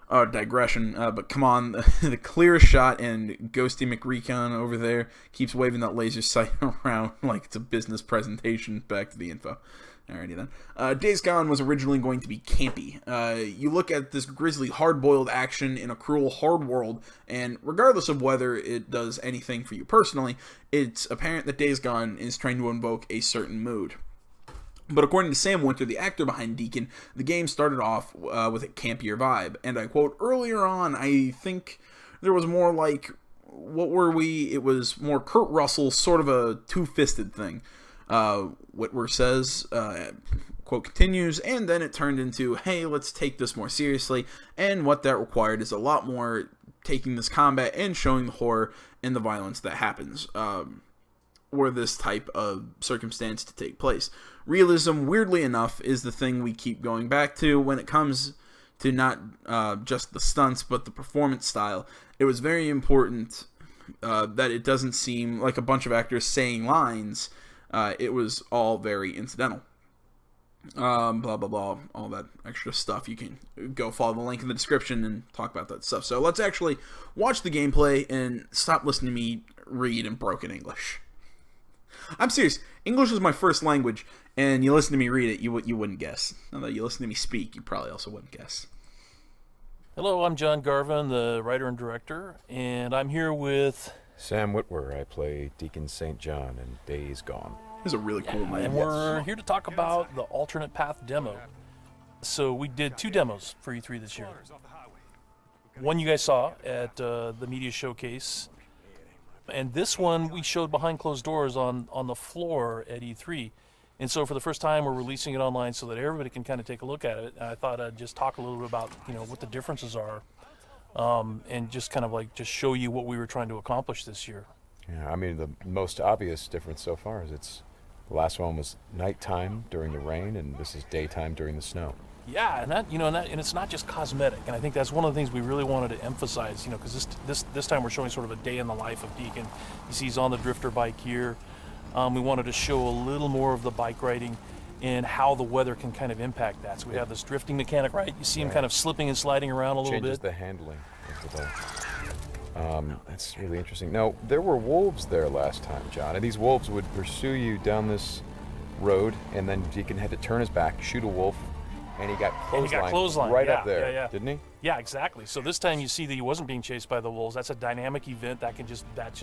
But come on, the clearest shot, and Ghosty McRecon over there keeps waving that laser sight around like it's a business presentation. Back to the info. Alrighty then. Days Gone was originally going to be campy. You look at this grisly, hard-boiled action in a cruel, hard world, and regardless of whether it does anything for you personally, it's apparent that Days Gone is trying to invoke a certain mood. But according to Sam Winter, the actor behind Deacon, the game started off with a campier vibe. And I quote, "Earlier on, I think there was more like, what were we? It was more Kurt Russell, sort of a two-fisted thing." Whitwer says, quote continues, "And then it turned into, hey, let's take this more seriously, and what that required is a lot more taking this combat and showing the horror and the violence that happens or this type of circumstance to take place. Realism, weirdly enough, is the thing we keep going back to when it comes to not just the stunts, but the performance style. It was very important that it doesn't seem like a bunch of actors saying lines. It was all very incidental. Blah, blah, blah, all that extra stuff. You can go follow the link in the description and talk about that stuff. So let's actually watch the gameplay and stop listening to me read in broken English. I'm serious. English is my first language, and you listen to me read it, you wouldn't guess. Now that you listen to me speak, you probably also wouldn't guess. Hello, I'm John Garvin, the writer and director, and I'm here with Sam Whitwer. I play Deacon St. John in Days Gone. It's a really cool name. And we're here to talk about the alternate path demo. So we did 2 demos for E3 this year. One you guys saw at the media showcase, and this one we showed behind closed doors on the floor at E3. And so for the first time, we're releasing it online so that everybody can kind of take a look at it. And I thought I'd just talk a little bit about what the differences are, and just kind of like just show you what we were trying to accomplish this year. Yeah, I mean the most obvious difference so far is the last one was nighttime during the rain, and this is daytime during the snow. Yeah, and and it's not just cosmetic, and I think that's one of the things we really wanted to emphasize. Because this time we're showing sort of a day in the life of Deacon. You see he's on the drifter bike here. We wanted to show a little more of the bike riding and how the weather can kind of impact that. So we have this drifting mechanic, right? You see him kind of slipping and sliding around a little Changes bit. the handling of the bike. That's really interesting. Now there were wolves there last time, John, and these wolves would pursue you down this road, and then Deacon had to turn his back, shoot a wolf. And he got clotheslined right up there, didn't he? Yeah, exactly. So this time you see that he wasn't being chased by the wolves. That's a dynamic event that can just that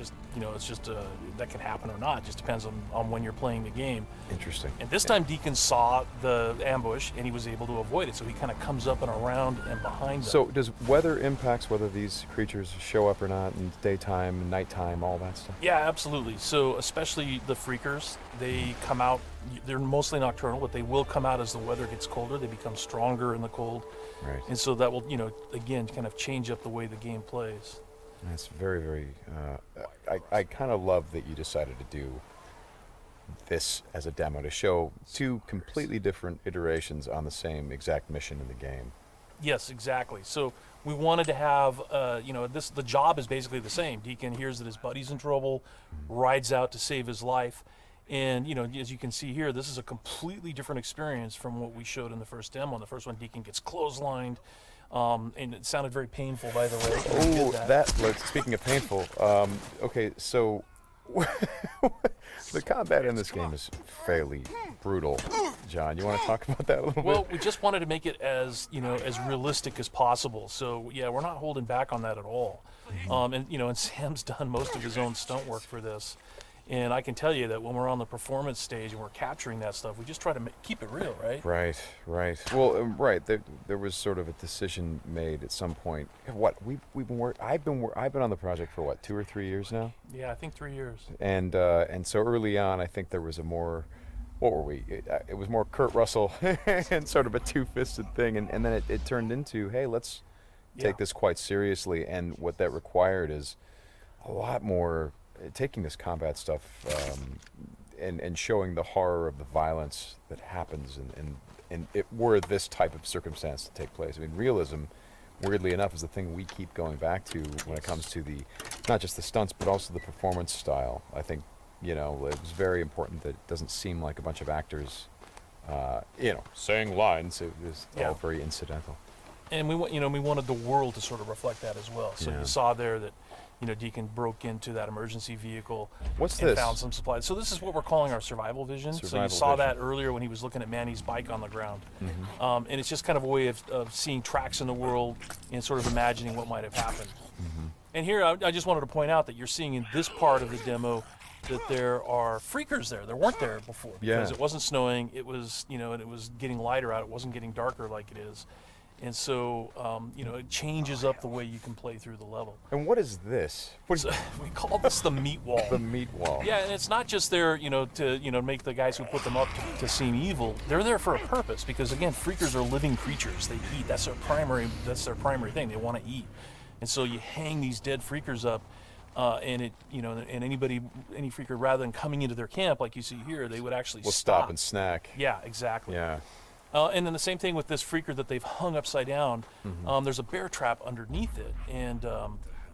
can happen or not. It just depends on when you're playing the game. Interesting. And this time Deacon saw the ambush and he was able to avoid it. So he kind of comes up and around and behind them. So does weather impacts whether these creatures show up or not in daytime, nighttime, all that stuff? Yeah, absolutely. So especially the freakers, they come out. They're mostly nocturnal, but they will come out as the weather gets colder. They become stronger in the cold. Right. And so that will, again, kind of change up the way the game plays. That's very, very. I kind of love that you decided to do this as a demo to show 2 completely different iterations on the same exact mission in the game. Yes, exactly. So we wanted to have, the job is basically the same. Deacon hears that his buddy's in trouble, rides out to save his life. And, as you can see here, this is a completely different experience from what we showed in the first demo. In the first one, Deacon gets clotheslined, and it sounded very painful, by the way. Oh, speaking of painful, okay, so the combat in this game is fairly brutal. John, you want to talk about that a little bit? Well, we just wanted to make it as realistic as possible. So, yeah, we're not holding back on that at all. And Sam's done most of his own stunt work for this. And I can tell you that when we're on the performance stage and we're capturing that stuff, we just try to keep it real, right? Right. Well, right. There was sort of a decision made at some point. I've been on the project for 2 or 3 years now. Yeah, I think 3 years. And so early on, I think there was a more. What were we? It was more Kurt Russell and sort of a two-fisted thing, and then it turned into, hey, let's take this quite seriously. And what that required is a lot more. Taking this combat stuff and showing the horror of the violence that happens and it were this type of circumstance to take place. I mean, realism, weirdly enough, is the thing we keep going back to when it comes to not just the stunts but also the performance style. I think it was very important that it doesn't seem like a bunch of actors saying lines. It was all very incidental. And we wanted the world to sort of reflect that as well. So you saw there that Deacon broke into that emergency vehicle and found some supplies. So this is what we're calling our survival vision. So you saw that earlier when he was looking at Manny's bike on the ground. Mm-hmm. And it's just kind of a way of seeing tracks in the world and sort of imagining what might have happened. Mm-hmm. And here I just wanted to point out that you're seeing in this part of the demo that there are freakers there. There weren't there before because it wasn't snowing. It was, and it was getting lighter out. It wasn't getting darker like it is. And so, it changes up the way you can play through the level. And what is this? So, we call this the meat wall. The meat wall. Yeah, and it's not just there, to make the guys who put them up to seem evil. They're there for a purpose because, again, freakers are living creatures. They eat. That's their primary thing. They want to eat. And so you hang these dead freakers up, and any freaker, rather than coming into their camp like you see here, they would actually stop and snack. Yeah, exactly. Yeah. And then the same thing with this freaker that they've hung upside down. Mm-hmm. There's a bear trap underneath it, and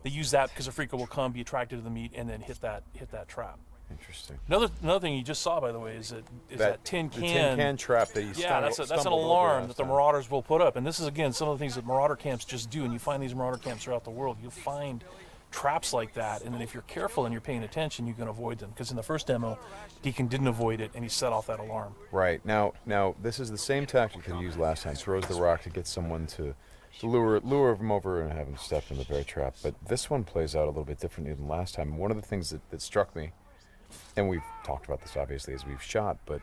they use that because a freaker will come, be attracted to the meat, and then hit that trap. Interesting. Another thing you just saw, by the way, is that tin can. The tin can trap that you that's an alarm that the marauders will put up, and this is again some of the things that marauder camps just do. And you find these marauder camps throughout the world. You'll find traps like that, and then if you're careful and you're paying attention, you can avoid them. Because in the first demo, Deacon didn't avoid it, and he set off that alarm. Right. Now this is the same tactic that he used last time. Throws the rock to get someone to lure him over and have him step in the bear trap. But this one plays out a little bit differently than last time. One of the things that struck me and we've talked about this obviously as we've shot, but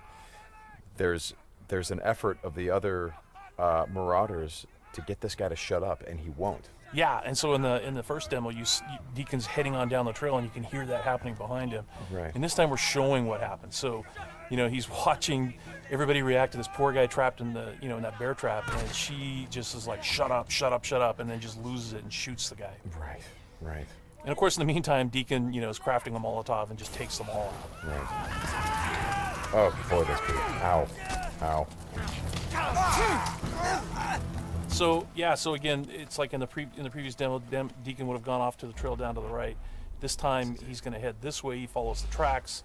there's an effort of the other Marauders to get this guy to shut up, and he won't. Yeah, and so in the first demo, Deacon's heading on down the trail, and you can hear that happening behind him. Right. And this time we're showing what happened. So, he's watching everybody react to this poor guy trapped in the in that bear trap, and she just is like, shut up, shut up, shut up, and then just loses it and shoots the guy. Right. And of course, in the meantime, Deacon is crafting a Molotov and just takes them all out. Right. Oh boy, that's pretty. Ow. So again, it's like in the previous demo, Deacon would have gone off to the trail down to the right. This time he's going to head this way. He follows the tracks,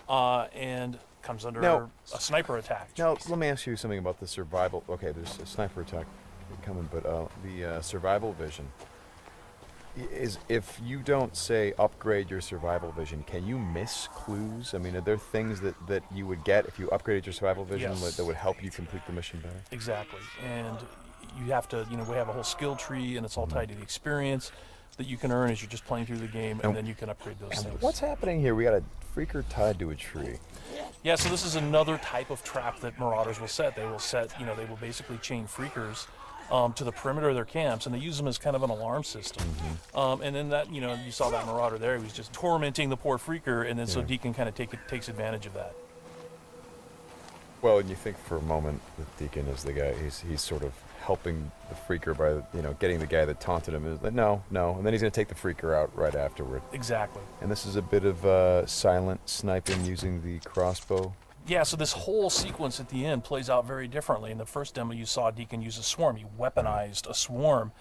and comes under a sniper attack. Now let me ask you something about the survival. Okay, there's a sniper attack coming, but the survival vision is, if you don't say upgrade your survival vision, can you miss clues? I mean, are there things that you would get if you upgraded your survival vision that would help you complete the mission better? Exactly, and you have to, we have a whole skill tree, and it's all tied to the experience that you can earn as you're just playing through the game, and then you can upgrade those things. What's happening here? We got a freaker tied to a tree. Yeah, so this is another type of trap that Marauders will set. They will basically chain freakers to the perimeter of their camps, and they use them as kind of an alarm system. And then that, you saw that Marauder there. He was just tormenting the poor freaker, and then so Deacon kind of takes advantage of that. Well, and you think for a moment that Deacon is the guy, he's sort of helping the freaker by, getting the guy that taunted him. Is like, no, and then he's going to take the freaker out right afterward. Exactly. And this is a bit of silent sniping using the crossbow. Yeah, so this whole sequence at the end plays out very differently. In the first demo, you saw Deacon use a swarm. He weaponized a swarm,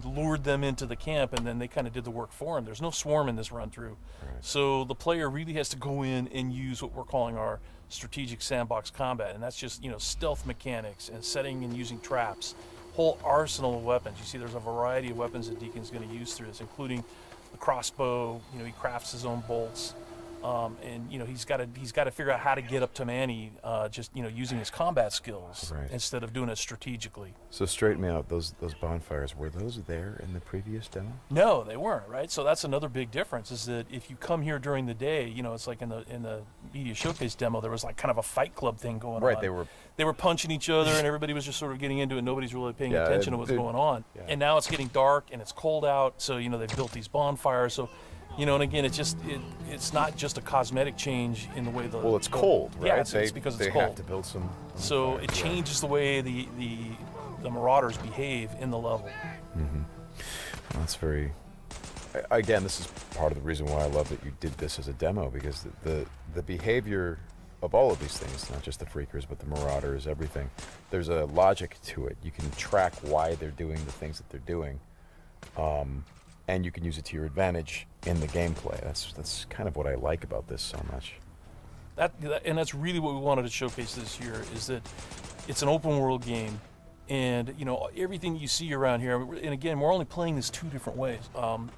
lured them into the camp, and then they kind of did the work for him. There's no swarm in this run-through. Right. So the player really has to go in and use what we're calling our strategic sandbox combat, and that's just, stealth mechanics and setting and using traps, whole arsenal of weapons. You see there's a variety of weapons that Deacon's going to use through this, including the crossbow. He crafts his own bolts. And he's got to figure out how to get up to Manny, just using his combat skills instead of doing it strategically. So straighten me out. Those bonfires, were those there in the previous demo? No, they weren't. Right. So that's another big difference. Is that if you come here during the day, it's like in the media showcase demo, there was like kind of a fight club thing going on. Right. They were punching each other, and everybody was just sort of getting into it. Nobody's really paying attention to what's going on. Yeah. And now it's getting dark and it's cold out. So they've built these bonfires. So. And again, it's not just a cosmetic change in the way it's cold, right? Yeah, it's because it's cold. They have to build some. So it changes the way the Marauders behave in the level. Mm-hmm. Well, that's very. Again, this is part of the reason why I love that you did this as a demo, because the behavior of all of these things, not just the freakers, but the Marauders, everything. There's a logic to it. You can track why they're doing the things that they're doing. And you can use it to your advantage in the gameplay. That's kind of what I like about this so much. And that's really what we wanted to showcase this year, is that it's an open world game, and everything you see around here. And again, we're only playing this two different ways.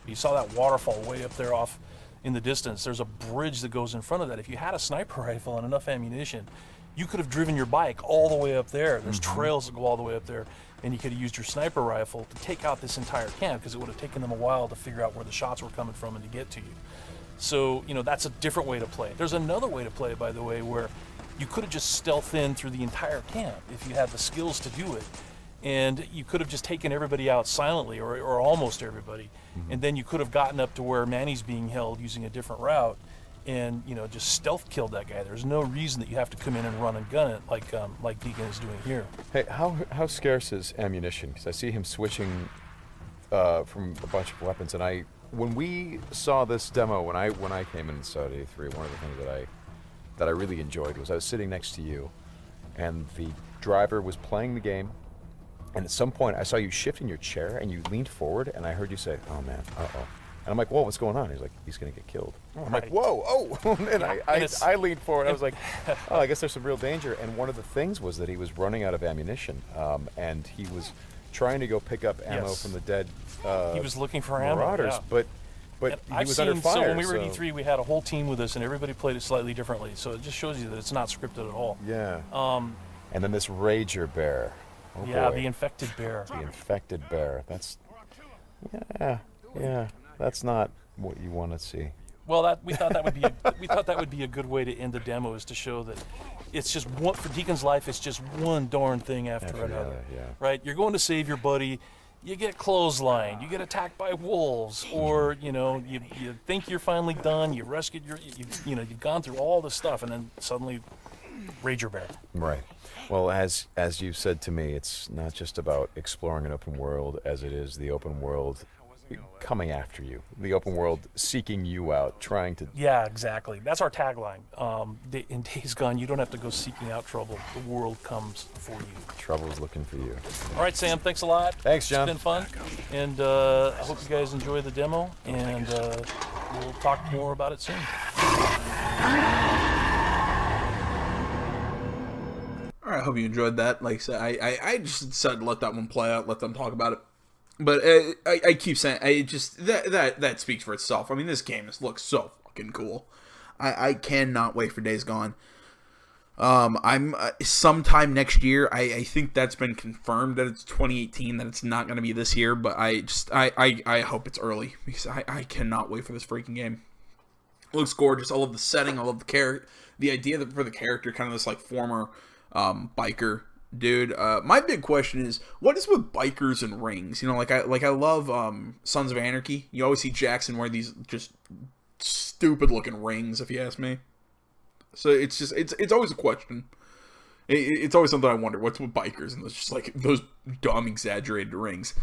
You saw that waterfall way up there off in the distance. There's a bridge that goes in front of that. If you had a sniper rifle and enough ammunition, you could have driven your bike all the way up there. There's trails that go all the way up there. And you could have used your sniper rifle to take out this entire camp, because it would have taken them a while to figure out where the shots were coming from and to get to you. So, that's a different way to play. There's another way to play, by the way, where you could have just stealthed in through the entire camp if you had the skills to do it. And you could have just taken everybody out silently, or almost everybody. And then you could have gotten up to where Manny's being held using a different route, and just stealth killed that guy. There's no reason that you have to come in and run and gun it like Deacon is doing here. Hey, how scarce is ammunition? Because I see him switching from a bunch of weapons, and when we saw this demo, when I came in and saw it at E3, one of the things that I really enjoyed was I was sitting next to you, and the driver was playing the game, and at some point I saw you shift in your chair and you leaned forward, and I heard you say, "Oh man, uh-oh." And I'm like, whoa, what's going on? He's like, he's going to get killed. I'm like, whoa, oh. And I leaned forward. I was like, oh, I guess there's some real danger. And one of the things was that he was running out of ammunition. And he was trying to go pick up ammo from the dead he was looking for Marauders. Ammo, But he was under fire. So when we were at E3, we had a whole team with us, and everybody played it slightly differently. So it just shows you that it's not scripted at all. Yeah. And then this Rager bear. Oh, yeah, boy. the infected bear. The infected bear. That's, yeah. That's not what you want to see. Well, we thought that would be a good way to end the demo, is to show that it's just one, for Deacon's life. It's just one darn thing after another. Right? You're going to save your buddy. You get clotheslined. You get attacked by wolves, or you think you're finally done. You rescued you've gone through all this stuff, and then suddenly, Rager Bear. Right. Well, as you said to me, it's not just about exploring an open world, as it is the open world coming after you, the open world seeking you out, trying to... Yeah, exactly. That's our tagline. In Days Gone, you don't have to go seeking out trouble. The world comes for you. Trouble's looking for you. All right, Sam, thanks a lot. Thanks, John. It's been fun. And I hope you guys enjoy the demo, and we'll talk more about it soon. All right, I hope you enjoyed that. Like I said, I just decided to let that one play out, let them talk about it. But I keep saying, that speaks for itself. I mean, this game looks so fucking cool. I cannot wait for Days Gone. I'm sometime next year. I think that's been confirmed that it's 2018, that it's not going to be this year. But I hope it's early, because I cannot wait for this freaking game. It looks gorgeous. I love the setting. I love the idea that for the character, kind of this like former biker dude. My big question is, what is with bikers and rings? I love Sons of Anarchy. You always see Jackson wear these just stupid looking rings, if you ask me. So it's always a question. It's always something I wonder. What's with bikers and just like those dumb exaggerated rings?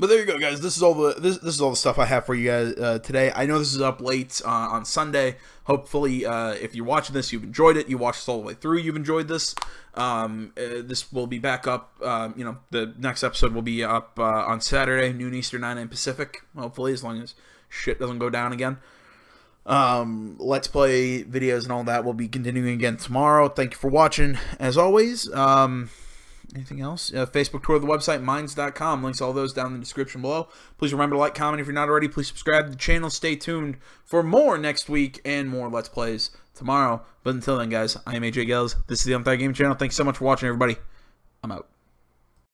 But there you go, guys. This is all the stuff I have for you guys today. I know this is up late on Sunday. Hopefully, if you're watching this, you've enjoyed it. You watched this all the way through. You've enjoyed this. This will be back up. The next episode will be up on Saturday, noon Eastern, 9 a.m. Pacific. Hopefully, as long as shit doesn't go down again. Let's Play videos and all that will be continuing again tomorrow. Thank you for watching, as always. Anything else? Facebook, Twitter, the website, minds.com. Links all those down in the description below. Please remember to like, comment if you're not already. Please subscribe to the channel. Stay tuned for more next week and more Let's Plays tomorrow. But until then, guys, I am AJ Gales. This is the Untitled Game Channel. Thanks so much for watching, everybody. I'm out.